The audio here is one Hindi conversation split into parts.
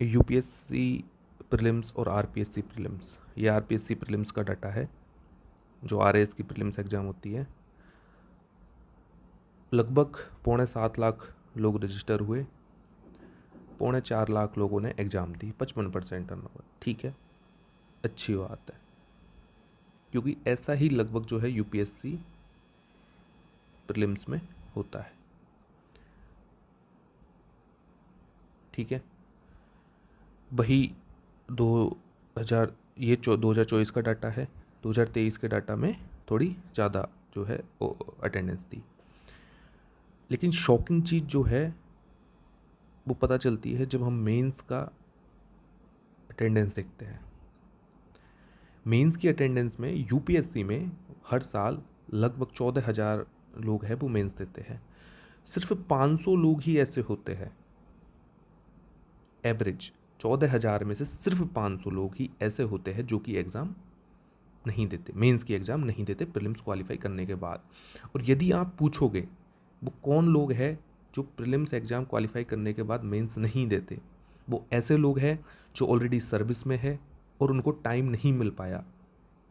यूपीएससी प्रीलिम्स और आरपीएससी प्रीलिम्स, ये आरपीएससी प्रीलिम्स का डाटा है जो आरएएस की प्रीलिम्स एग्ज़ाम होती है। लगभग 6.25 लाख लोग रजिस्टर हुए, 4.25 लाख लोगों ने एग्ज़ाम दी, 55% टर्नओवर। ठीक है, अच्छी बात है, क्योंकि ऐसा ही लगभग जो है यूपीएससी प्रीलिम्स में होता है। ठीक है, वही 2000 ये 2024 का डाटा है। 2023 के डाटा में थोड़ी ज़्यादा जो है अटेंडेंस थी, लेकिन शॉकिंग चीज़ जो है वो पता चलती है जब हम मेंस का अटेंडेंस देखते हैं। मेंस की अटेंडेंस में यूपीएससी में हर साल लगभग 14,000 लोग हैं वो मेंस देते हैं। सिर्फ 500 लोग ही ऐसे होते हैं, एवरेज 14,000 में से सिर्फ 500 लोग ही ऐसे होते हैं जो कि एग्ज़ाम नहीं देते, मेंस की एग्ज़ाम नहीं देते प्रीलिम्स क्वालिफाई करने के बाद। और यदि आप पूछोगे वो कौन लोग हैं जो प्रीलिम्स एग्ज़ाम क्वालिफाई करने के बाद मेंस नहीं देते, वो ऐसे लोग हैं जो ऑलरेडी सर्विस में है और उनको टाइम नहीं मिल पाया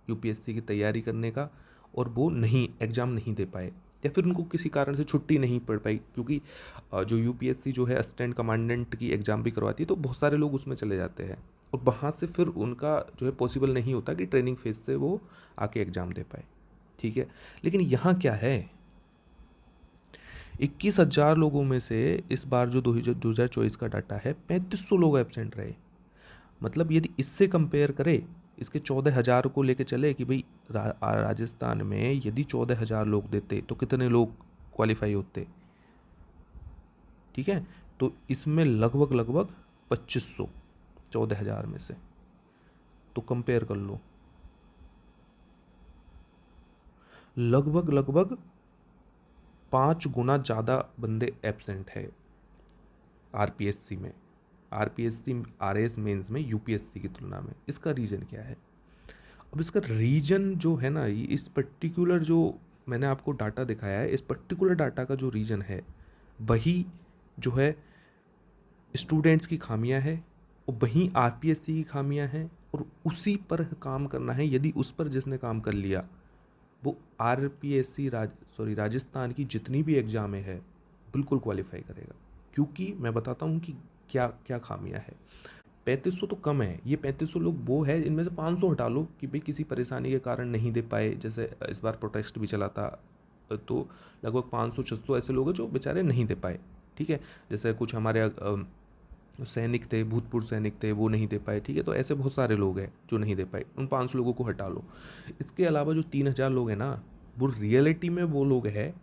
यूपीएससी की तैयारी करने का, और वो नहीं एग्ज़ाम नहीं दे पाए, या फिर उनको किसी कारण से छुट्टी नहीं पड़ पाई, क्योंकि जो यूपीएससी जो है असिस्टेंट कमांडेंट की एग्ज़ाम भी करवाती है, तो बहुत सारे लोग उसमें चले जाते हैं और वहाँ से फिर उनका जो है पॉसिबल नहीं होता कि ट्रेनिंग फेज से वो आके एग्ज़ाम दे पाए। ठीक है, लेकिन यहाँ क्या है, 21,000 लोगों में से इस बार जो 2024 का डाटा है 3500 लोग एबसेंट रहे। मतलब यदि इससे कंपेयर करें, इसके 14,000 को लेके चले कि भाई राजस्थान में यदि 14,000 लोग देते तो कितने लोग क्वालिफाई होते। ठीक है, तो इसमें लगभग 2500 14,000 में से, तो कंपेयर कर लो, लगभग 5 गुना ज़्यादा बंदे एब्सेंट है आरपीएससी में, आरपीएससी आरएएस मेंस में यूपीएससी की तुलना में। इसका रीज़न क्या है? अब इसका रीजन जो है ना, इस पर्टिकुलर जो मैंने आपको डाटा दिखाया है, इस पर्टिकुलर डाटा का जो रीजन है वही जो है स्टूडेंट्स की खामियां है और वहीं आरपीएससी की खामियां हैं, और उसी पर काम करना है। यदि उस पर जिसने काम कर लिया वो आरपीएससी राजस्थान की जितनी भी एग्जामें है बिल्कुल क्वालिफाई करेगा। क्योंकि मैं बताता हूँ कि क्या क्या खामियां है। 3500 तो कम है, ये 3500 लोग वो है, इनमें से 500 हटा लो कि भाई किसी परेशानी के कारण नहीं दे पाए, जैसे इस बार प्रोटेस्ट भी चला था, तो लगभग 500-600 ऐसे लोग हैं जो बेचारे नहीं दे पाए। ठीक है, जैसे कुछ हमारे सैनिक थे, भूतपूर्व सैनिक थे, वो नहीं दे पाए। ठीक है, तो ऐसे बहुत सारे लोग हैं जो नहीं दे पाए, उन 500 लोगों को हटा लो। इसके अलावा जो 3,000 लोग हैं ना, वो रियलिटी में वो लोग हैं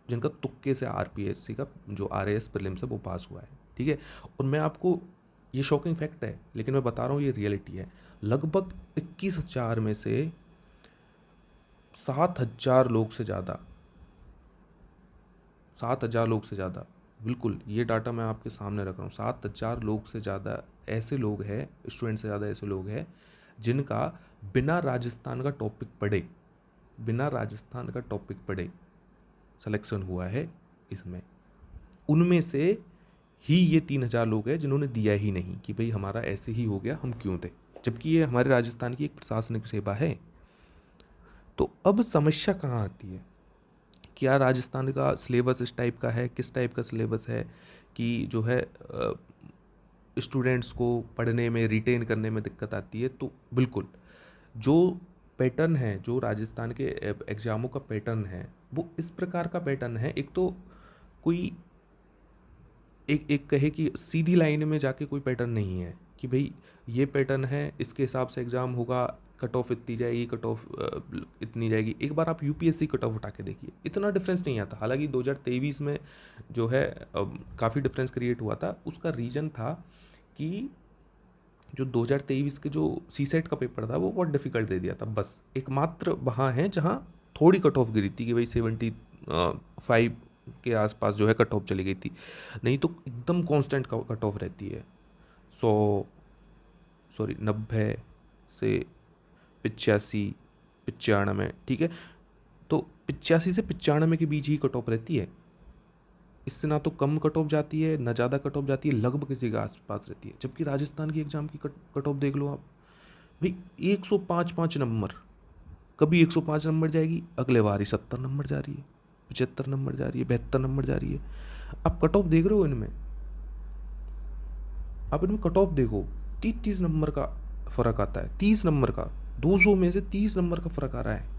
जिनका तुक्के से आरपीएससी का जो आरएएस प्रीलिम्स है वो पास हुआ है। ठीक है, और मैं आपको, ये शॉकिंग फैक्ट है लेकिन मैं बता रहा हूँ ये रियलिटी है, लगभग 21,000 में से 7,000 लोग से ज़्यादा, 7,000 लोग से ज़्यादा, बिल्कुल ये डाटा मैं आपके सामने रख रहा हूँ, 7,000 लोग से ज़्यादा ऐसे लोग हैं, स्टूडेंट से ज़्यादा ऐसे लोग हैं जिनका बिना राजस्थान का टॉपिक पढ़े, बिना राजस्थान का टॉपिक पढ़े सिलेक्शन हुआ है इसमें। उनमें से ही ये 3,000 लोग हैं जिन्होंने दिया ही नहीं कि भाई हमारा ऐसे ही हो गया, हम क्यों दें, जबकि ये हमारे राजस्थान की एक प्रशासनिक सेवा है। तो अब समस्या कहाँ आती है? क्या राजस्थान का सिलेबस इस टाइप का है, किस टाइप का सिलेबस है कि जो है स्टूडेंट्स को पढ़ने में, रिटेन करने में दिक्कत आती है? तो बिल्कुल जो पैटर्न है, जो राजस्थान के एग्ज़ामों का पैटर्न है वो इस प्रकार का पैटर्न है। एक तो कोई एक एक कहे कि सीधी लाइन में जाके कोई पैटर्न नहीं है कि भाई ये पैटर्न है, इसके हिसाब से एग्ज़ाम होगा, कट ऑफ इतनी जाएगी, कट ऑफ इतनी जाएगी। एक बार आप यूपीएससी कट ऑफ उठा के देखिए, इतना डिफरेंस नहीं आता। हालांकि 2023 में जो है काफ़ी डिफरेंस क्रिएट हुआ था। उसका रीज़न था कि जो 2023 के जो सी सेट का पेपर था वो बहुत डिफिकल्ट दे दिया था। बस एकमात्र वहाँ है जहाँ थोड़ी कट ऑफ गिरी थी कि भाई 75 के आसपास जो है कट ऑफ चली गई थी, नहीं तो एकदम कांस्टेंट कट ऑफ रहती है। 90 से 85, 95। ठीक है, तो 85 से 95 के बीच ही कट ऑफ रहती है। इससे ना तो कम कट ऑफ जाती है ना ज़्यादा कट ऑफ जाती है, लगभग इसी के आसपास रहती है। जबकि राजस्थान की एग्ज़ाम की कट ऑफ देख लो आप भाई, 105 नंबर, कभी 105 नंबर जाएगी, अगले बार ही 70 नंबर जा रही है, 75 नंबर जा रही है, 72 नंबर जा रही है। आप कट ऑफ देख रहे हो इनमें, आप इनमें कट ऑफ देखो, 30 नंबर का फ़र्क आता है, 30 नंबर का, 200 में से 30 नंबर का फ़र्क आ रहा है।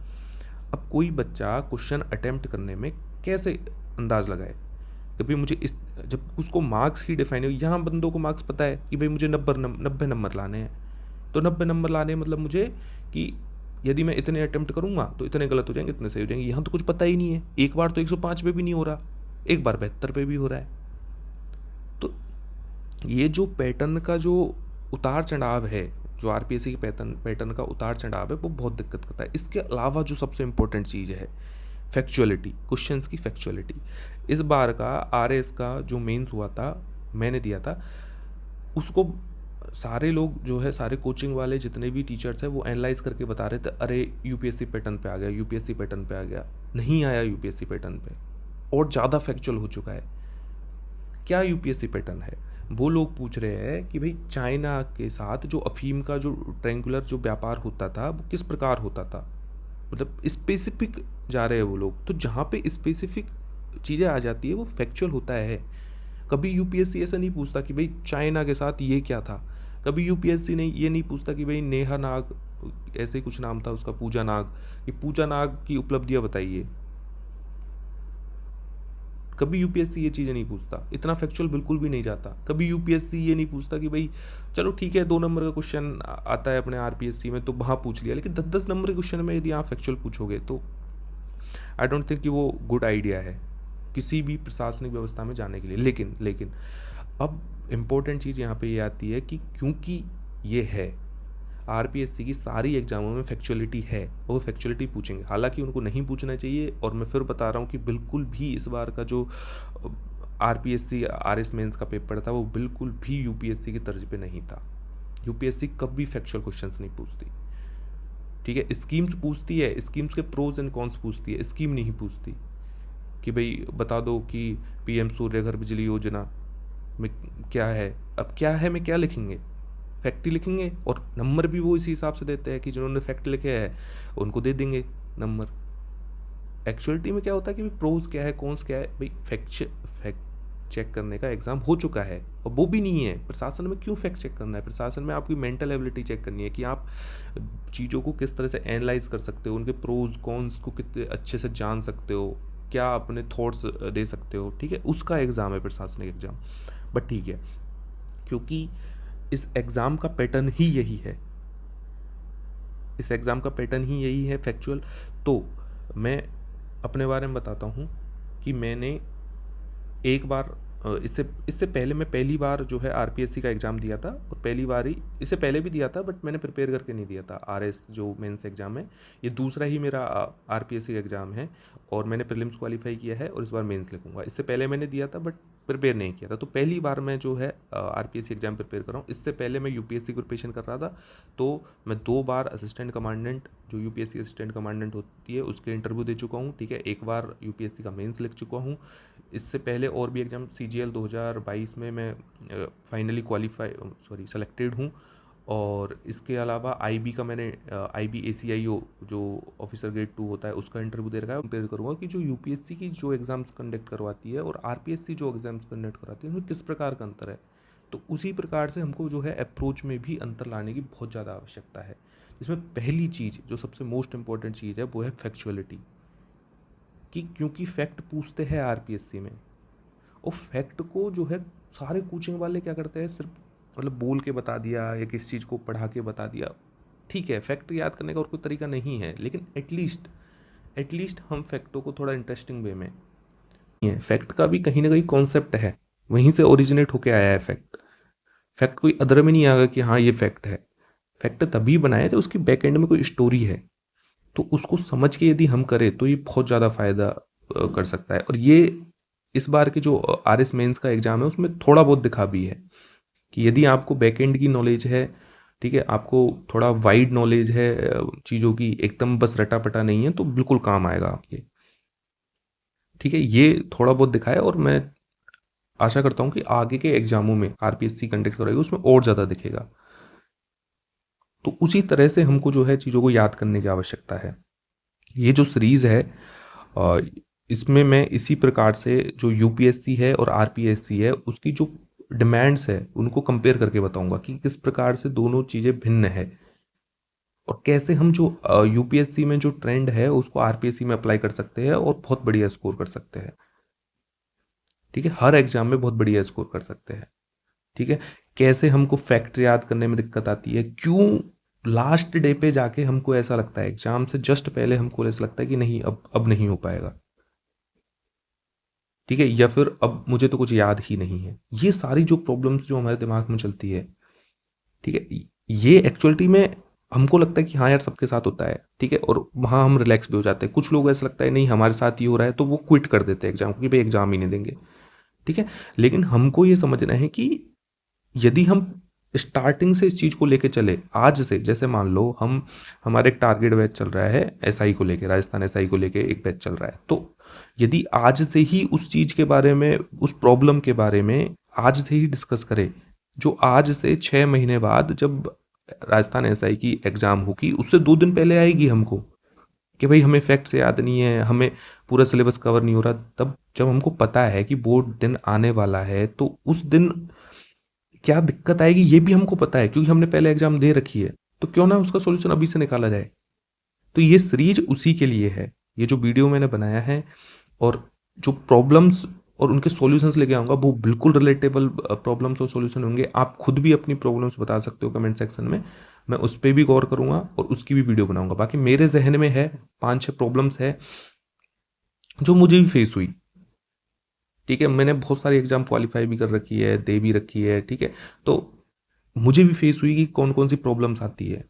अब कोई बच्चा क्वेश्चन अटेम्प्ट करने में कैसे अंदाज़ लगाए कि भाई मुझे इस, जब उसको मार्क्स ही डिफाइन हो, यहाँ बंदों को मार्क्स पता है कि भाई मुझे 90 नंबर लाने हैं, तो 90 नंबर लाने मतलब मुझे कि यदि मैं इतने अटेम्प्ट करूँगा तो इतने गलत हो जाएंगे, इतने सही हो जाएंगे। यहाँ तो कुछ पता ही नहीं है, एक बार तो 105 पे भी नहीं हो रहा, एक बार 72 पे भी हो रहा है। तो ये जो पैटर्न का जो उतार चढ़ाव है, जो आरपीएससी के पैटर्न का उतार चढ़ाव है, वो बहुत दिक्कत करता है। इसके अलावा जो सबसे इम्पोर्टेंट चीज़ है फैक्चुअलिटी, क्वेश्चंस की फैक्चुअलिटी। इस बार का आरएस का जो मेंस हुआ था, मैंने दिया था, उसको सारे लोग जो है, सारे कोचिंग वाले जितने भी टीचर्स हैं वो एनालाइज करके बता रहे थे, अरे यूपीएससी पैटर्न पे आ गया, यूपीएससी पैटर्न पे आ गया। नहीं आया यूपीएससी पैटर्न पे, और ज़्यादा फैक्चुअल हो चुका है। क्या यूपीएससी पैटर्न है? वो लोग पूछ रहे हैं कि भाई चाइना के साथ जो अफीम का जो ट्रायंगुलर जो व्यापार होता था वो किस प्रकार होता था, मतलब स्पेसिफिक जा रहे हैं वो लोग। तो जहाँ पे स्पेसिफिक चीज़ें आ जाती है वो फैक्चुअल होता है। कभी यूपीएससी ऐसा नहीं पूछता कि भाई चाइना के साथ ये क्या था, कभी यूपीएससी ने ये नहीं पूछता कि भाई नेहा नाग, ऐसे ही कुछ नाम था उसका, पूजा नाग, ये पूजा नाग की उपलब्धियाँ बताइए। कभी यूपीएससी ये चीज़ें नहीं पूछता, इतना फैक्चुअल बिल्कुल भी नहीं जाता। कभी यूपीएससी ये नहीं पूछता कि भाई चलो ठीक है 2 नंबर का क्वेश्चन आता है अपने आरपीएससी में तो वहाँ पूछ लिया, लेकिन 10-10 नंबर के क्वेश्चन में यदि आप फैक्चुअल पूछोगे तो आई डोंट थिंक कि वो गुड आइडिया है किसी भी प्रशासनिक व्यवस्था में जाने के लिए। लेकिन अब इम्पोर्टेंट चीज़ यहाँ पे ये आती है कि क्योंकि ये है आरपीएससी की सारी एग्जामों में फैक्चुअलिटी है, वो फैक्चुअलिटी पूछेंगे। हालांकि उनको नहीं पूछना चाहिए, और मैं फिर बता रहा हूँ कि बिल्कुल भी इस बार का जो आरपीएससी आरएस मेंस का पेपर था वो बिल्कुल भी यूपीएससी की तर्ज पे नहीं था। यूपीएससी कभी फैक्चुअल क्वेश्चंस नहीं पूछती, ठीक है। स्कीम्स पूछती है, स्कीम्स के प्रोज एंड कॉन्स पूछती है, स्कीम नहीं पूछती कि भाई बता दो कि पीएम सूर्य घर बिजली योजना में क्या है। अब क्या है में क्या लिखेंगे, फैक्ट ही लिखेंगे, और नंबर भी वो इसी हिसाब से देते हैं कि जिन्होंने फैक्ट लिखे हैं उनको दे देंगे नंबर। एक्चुअलिटी में क्या होता है कि प्रोज क्या है, कॉन्स क्या है, भाई फैक्ट चेक करने का एग्जाम हो चुका है, और वो भी नहीं है। प्रशासन में क्यों फैक्ट चेक करना है? प्रशासन में आपकी मेंटल एबिलिटी चेक करनी है कि आप चीज़ों को किस तरह से एनालाइज कर सकते हो, उनके प्रोज कॉन्स को कितने अच्छे से जान सकते हो, क्या अपने थॉट्स दे सकते हो, ठीक है। उसका एग्ज़ाम है प्रशासनिक एग्ज़ाम। बट ठीक है, क्योंकि इस एग्ज़ाम का पैटर्न ही यही है, इस एग्ज़ाम का पैटर्न ही यही है फैक्चुअल। तो मैं अपने बारे में बताता हूँ कि मैंने एक बार इससे पहले मैं पहली बार जो है आरपीएससी का एग्ज़ाम दिया था, और पहली बार ही, इससे पहले भी दिया था बट मैंने प्रिपेयर करके नहीं दिया था। आरएस जो मेंस एग्ज़ाम है, ये दूसरा ही मेरा आरपीएससी का एग्ज़ाम है, और मैंने प्रीलिम्स क्वालिफाई किया है और इस बार मेंस लिखूंगा। इससे पहले मैंने दिया था बट प्रिपेयर नहीं किया था, तो पहली बार मैं जो है आरपीएससी एग्ज़ाम प्रिपेयर कर रहा हूँ। इससे पहले मैं यूपीएससी की प्रिपरेशन कर रहा था, तो मैं 2 बार असिस्टेंट कमांडेंट, जो यूपीएससी असिस्टेंट कमांडेंट होती है, उसके इंटरव्यू दे चुका हूँ, ठीक है। एक बार यूपीएससी का मेंस लिख चुका हूँ। इससे पहले और भी एग्ज़ाम सीजीएल 2022 में मैं फाइनली सेलेक्टेड हूँ। और इसके अलावा आईबी का मैंने आईबी एसीआईओ जो ऑफिसर ग्रेड 2 होता है उसका इंटरव्यू दे रखा है। कंपेयर करूँगा कि जो यूपीएससी की जो एग्ज़ाम्स कंडक्ट करवाती है और आरपीएससी जो एग्ज़ाम्स कंडक्ट करवाती है उनमें किस प्रकार का अंतर है। तो उसी प्रकार से हमको जो है अप्रोच में भी अंतर लाने की बहुत ज़्यादा आवश्यकता है, जिसमें पहली चीज़ जो सबसे मोस्ट इंपॉर्टेंट चीज़ है वो है फैक्चुअलिटी, कि क्योंकि फैक्ट पूछते हैं आरपीएससी में, और फैक्ट को जो है सारे कोचिंग वाले क्या करते हैं, सिर्फ मतलब बोल के बता दिया या किसी चीज़ को पढ़ा के बता दिया। ठीक है, फैक्ट याद करने का और कोई तरीका नहीं है, लेकिन एटलीस्ट हम फैक्टों को थोड़ा इंटरेस्टिंग वे में, फैक्ट का भी कहीं ना कहीं कॉन्सेप्ट है, वहीं से ओरिजिनेट होके आया है फैक्ट कोई अदर में नहीं आएगा कि हाँ ये फैक्ट है। फैक्ट तभी बनाया जब उसकी बैक एंड में कोई स्टोरी है, तो उसको समझ के यदि हम करें तो ये बहुत ज़्यादा फायदा कर सकता है। और ये इस बार के जो आरएस मेंस का एग्जाम है उसमें थोड़ा बहुत दिखा भी है कि यदि आपको बैक एंड की नॉलेज है, ठीक है, आपको थोड़ा वाइड नॉलेज है चीज़ों की, एकदम बस रटापटा नहीं है, तो बिल्कुल काम आएगा आपके, ठीक है। ये थोड़ा बहुत दिखाया, और मैं आशा करता हूँ कि आगे के एग्जामों में आरपीएससी कंडक्ट कराएगी उसमें और ज़्यादा दिखेगा। तो उसी तरह से हमको जो है चीज़ों को याद करने की आवश्यकता है। ये जो सीरीज़ है अ, इसमें मैं इसी प्रकार से जो यूपीएससी है और आरपीएससी है उसकी जो डिमांड्स है उनको कंपेयर करके बताऊंगा कि किस प्रकार से दोनों चीज़ें भिन्न है, और कैसे हम जो यूपीएससी में जो ट्रेंड है उसको आरपीएससी में अप्लाई कर सकते हैं और बहुत बढ़िया स्कोर कर सकते हैं। ठीक है, हर एग्जाम में बहुत बढ़िया स्कोर कर सकते हैं। ठीक है, कैसे हमको फैक्ट याद करने में दिक्कत आती है, क्यों लास्ट डे पे जाके हमको ऐसा लगता है, एग्जाम से जस्ट पहले हमको ऐसा लगता है कि नहीं अब नहीं हो पाएगा। ठीक है, या फिर अब मुझे तो कुछ याद ही नहीं है। ये सारी जो प्रॉब्लम्स जो हमारे दिमाग में चलती है, ठीक है, ये एक्चुअलिटी में हमको लगता है कि हाँ यार सबके साथ होता है। ठीक है, और वहाँ हम रिलैक्स भी हो जाते हैं। कुछ लोग ऐसा लगता है नहीं हमारे साथ ही हो रहा है, तो वो क्विट कर देते हैं एग्जाम को कि भाई एग्जाम ही नहीं देंगे। ठीक है, लेकिन हमको ये समझना है कि यदि हम स्टार्टिंग से इस चीज़ को लेके चले आज से, जैसे मान लो हम हमारे एक टारगेट बैच चल रहा है एसआई को लेके, राजस्थान एसआई को लेके एक बैच चल रहा है, तो यदि आज से ही उस चीज़ के बारे में, उस प्रॉब्लम के बारे में आज से ही डिस्कस करें, जो आज से 6 महीने बाद जब राजस्थान एसआई की एग्ज़ाम होगी उससे 2 दिन पहले आएगी हमको, कि भाई हमें फैक्ट्स याद नहीं है, हमें पूरा सिलेबस कवर नहीं हो रहा, तब जब हमको पता है कि वो दिन आने वाला है तो उस दिन क्या दिक्कत आएगी ये भी हमको पता है, क्योंकि हमने पहले एग्जाम दे रखी है। तो क्यों ना उसका सॉल्यूशन अभी से निकाला जाए। तो ये सीरीज उसी के लिए है। ये जो वीडियो मैंने बनाया है और जो प्रॉब्लम्स और उनके सॉल्यूशंस लेके आऊंगा वो बिल्कुल रिलेटेबल प्रॉब्लम्स और सॉल्यूशन होंगे। आप खुद भी अपनी प्रॉब्लम्स बता सकते हो कमेंट सेक्शन में, मैं उस पर भी गौर करूंगा और उसकी भी वीडियो बनाऊंगा। बाकी मेरे जहन में है 5-6 प्रॉब्लम्स है जो मुझे भी फेस हुई। ठीक है, मैंने बहुत सारी एग्जाम क्वालिफाई भी कर रखी है, दे भी रखी है। ठीक है, तो मुझे भी फेस हुई कि कौन कौन सी प्रॉब्लम्स आती है।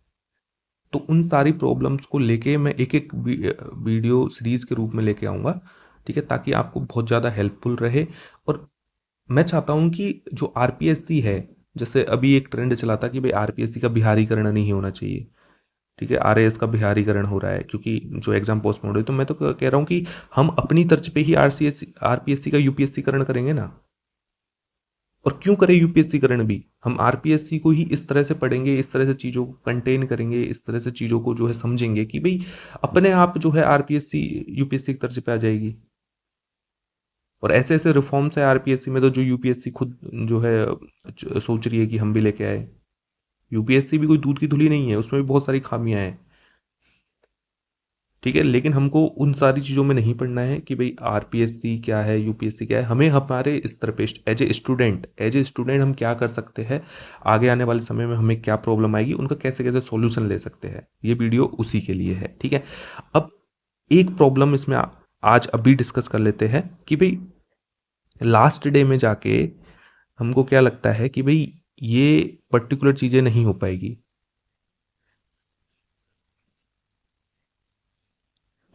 तो उन सारी प्रॉब्लम्स को लेके मैं एक एक वीडियो सीरीज के रूप में लेके आऊँगा। ठीक है, ताकि आपको बहुत ज़्यादा हेल्पफुल रहे। और मैं चाहता हूँ कि जो आरपीएससी है, जैसे अभी एक ट्रेंड चला था कि भाई आरपीएससी का बिहारीकरण नहीं होना चाहिए। ठीक है, आरएएस का बिहारीकरण हो रहा है क्योंकि जो एग्जाम पोस्टपोन हो रही है। तो मैं तो कह रहा हूँ कि हम अपनी तर्ज पे ही आरपीएससी का यूपीएससी करण करेंगे ना। और क्यों करें यूपीएससी करण भी, हम आरपीएससी को ही इस तरह से पढ़ेंगे, इस तरह से चीज़ों को कंटेन करेंगे, इस तरह से चीज़ों को जो है समझेंगे कि भाई अपने आप जो है आरपीएससी यूपीएससी की तर्ज पे आ जाएगी। और ऐसे ऐसे रिफॉर्म्स है आरपीएससी में तो जो यूपीएससी खुद जो है सोच रही है कि हम भी लेके आए। यूपीएससी भी कोई दूध की धुली नहीं है, उसमें भी बहुत सारी खामियां हैं। ठीक है, लेकिन हमको उन सारी चीज़ों में नहीं पढ़ना है कि भाई आरपीएससी क्या है, यूपीएससी क्या है। हमें हमारे स्तर पे एज ए स्टूडेंट हम क्या कर सकते हैं, आगे आने वाले समय में हमें क्या प्रॉब्लम आएगी, उनका कैसे कैसे सॉल्यूशन ले सकते हैं। ये वीडियो उसी के लिए है। ठीक है, अब एक प्रॉब्लम इसमें आज अभी डिस्कस कर लेते हैं कि भाई लास्ट डे में जाके हमको क्या लगता है कि भाई ये पर्टिकुलर चीज़ें नहीं हो पाएगी।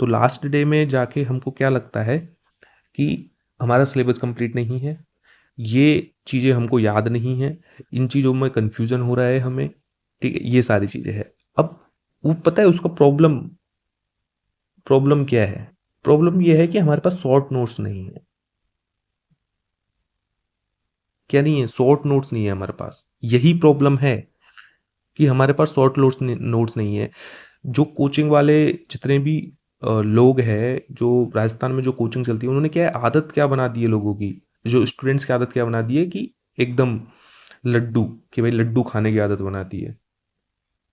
तो लास्ट डे में जाके हमको क्या लगता है कि हमारा सिलेबस कंप्लीट नहीं है, ये चीज़ें हमको याद नहीं है, इन चीज़ों में कन्फ्यूज़न हो रहा है हमें। ठीक है, ये सारी चीज़ें हैं। अब वो पता है उसका प्रॉब्लम प्रॉब्लम क्या है? प्रॉब्लम ये है कि हमारे पास शॉर्ट नोट्स नहीं है। क्या नहीं है? शॉर्ट नोट्स नहीं है हमारे पास। यही प्रॉब्लम है कि हमारे पास शॉर्ट नोट्स नहीं है। जो कोचिंग वाले जितने भी लोग हैं, जो राजस्थान में जो कोचिंग चलती है, उन्होंने क्या है, आदत क्या बना दी है लोगों की, जो स्टूडेंट्स की आदत क्या बना दी है कि एकदम लड्डू, कि भाई लड्डू खाने की आदत बना दी है।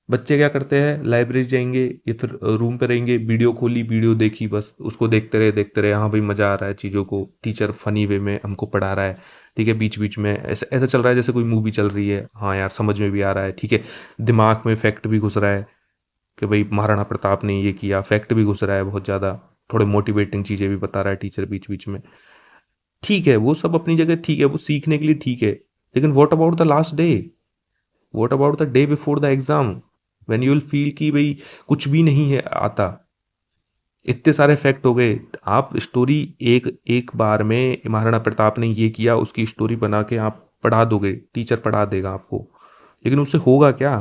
बच्चे क्या करते हैं, लाइब्रेरी जाएंगे या फिर रूम पे रहेंगे, वीडियो खोली, वीडियो देखी, बस उसको देखते रहे, हाँ भाई मज़ा आ रहा है चीज़ों को, टीचर फनी वे में हमको पढ़ा रहा है। ठीक है, बीच बीच में ऐसा ऐसा चल रहा है जैसे कोई मूवी चल रही है, हाँ यार समझ में भी आ रहा है। ठीक है, दिमाग में फैक्ट भी घुस रहा है कि भाई महाराणा प्रताप ने ये किया, फैक्ट भी घुस रहा है बहुत ज़्यादा। थोड़े मोटिवेटिंग चीज़ें भी बता रहा है टीचर बीच बीच में। ठीक है, वो सब अपनी जगह ठीक है, वो सीखने के लिए ठीक है। लेकिन what about the last day, what about the day before the exam, when you will feel कि भाई कुछ भी नहीं है आता, इतने सारे फैक्ट हो गए। आप स्टोरी एक एक बार में महाराणा प्रताप ने ये किया उसकी स्टोरी बना के आप पढ़ा दोगे, टीचर पढ़ा देगा आपको, लेकिन उससे होगा क्या?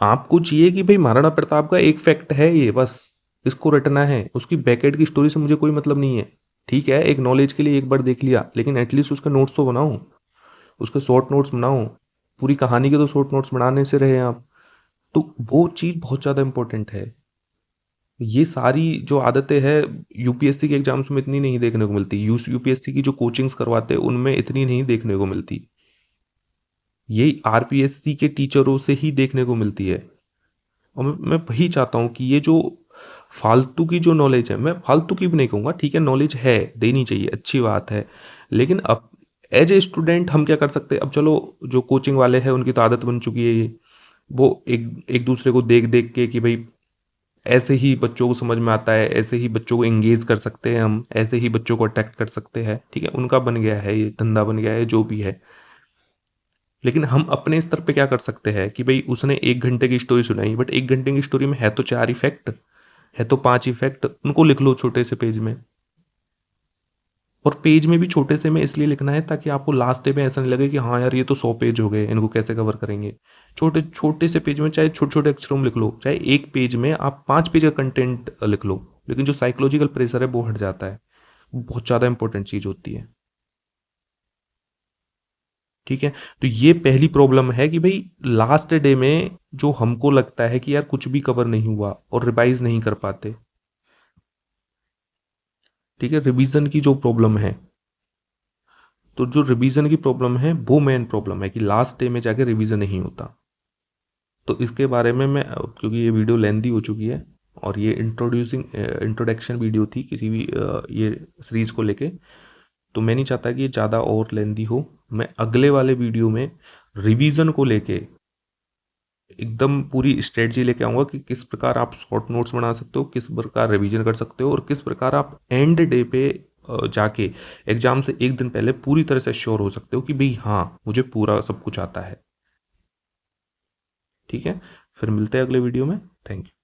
आपको चाहिए कि भाई महाराणा प्रताप का एक फैक्ट है ये बस, इसको रटना है, उसकी बैकएंड की स्टोरी से मुझे कोई मतलब नहीं है। ठीक है, एक नॉलेज के लिए एक बार देख लिया, लेकिन एटलीस्ट उसका नोट्स तो बनाओ, उसके शॉर्ट नोट्स बनाओ। पूरी कहानी के तो शॉर्ट नोट्स बनाने से रहे आप। तो वो चीज़ बहुत ज़्यादा इंपॉर्टेंट है। ये सारी जो आदतें हैं यूपीएससी के एग्जाम्स में इतनी नहीं देखने को मिलती, यूपीएससी की जो कोचिंग्स करवाते हैं उनमें इतनी नहीं देखने को मिलती, ये आरपीएससी के टीचरों से ही देखने को मिलती है। और मैं वही चाहता हूँ कि ये जो फालतू की जो नॉलेज है, मैं फालतू की भी नहीं कहूँगा, ठीक है नॉलेज है देनी चाहिए, अच्छी बात है, लेकिन अब एज ए स्टूडेंट हम क्या कर सकते हैं? अब चलो जो कोचिंग वाले हैं उनकी तो आदत बन चुकी है ये, वो एक एक दूसरे को देख देख के कि भाई ऐसे ही बच्चों को समझ में आता है, ऐसे ही बच्चों को एंगेज कर सकते हैं हम, ऐसे ही बच्चों को अट्रैक्ट कर सकते हैं, ठीक है उनका बन गया है ये धंधा, बन गया है जो भी है। लेकिन हम अपने स्तर पे क्या कर सकते हैं कि भाई उसने 1 घंटे की स्टोरी सुनाई, बट 1 घंटे की स्टोरी में है तो 4 इफेक्ट, है तो 5 इफेक्ट, उनको लिख लो छोटे से पेज में। और पेज में भी छोटे से में इसलिए लिखना है ताकि आपको लास्ट डे में ऐसा नहीं लगे कि हाँ यार ये तो 100 पेज हो गए, इनको कैसे कवर करेंगे। छोटे छोटे से पेज में, चाहे छोटे छोटे अक्षरों में लिख लो, चाहे एक पेज में आप 5 पेज का कंटेंट लिख लो, लेकिन जो साइकोलॉजिकल प्रेशर है वो हट जाता है। वो बहुत ज़्यादा इंपॉर्टेंट चीज़ होती है। ठीक है, तो ये पहली प्रॉब्लम है कि भाई लास्ट डे में जो हमको लगता है कि यार कुछ भी कवर नहीं हुआ और रिवाइज नहीं कर पाते। ठीक है, रिवीजन की जो प्रॉब्लम है, तो जो रिवीजन की प्रॉब्लम है वो मेन प्रॉब्लम है कि लास्ट डे में जाके रिवीजन नहीं होता। तो इसके बारे में मैं, क्योंकि ये वीडियो लेंदी हो चुकी है और ये इंट्रोडक्शन वीडियो थी किसी भी ये सीरीज़ को लेके, तो मैं नहीं चाहता कि ये ज़्यादा और लेंदी हो। मैं अगले वाले वीडियो में रिवीजन को लेके एकदम पूरी स्ट्रेटजी लेके आऊँगा कि किस प्रकार आप शॉर्ट नोट्स बना सकते हो, किस प्रकार रिवीजन कर सकते हो, और किस प्रकार आप एंड डे पे जाके एग्जाम से एक दिन पहले पूरी तरह से श्योर हो सकते हो कि भाई हाँ मुझे पूरा सब कुछ आता है। ठीक है, फिर मिलते हैं अगले वीडियो में। Thank you.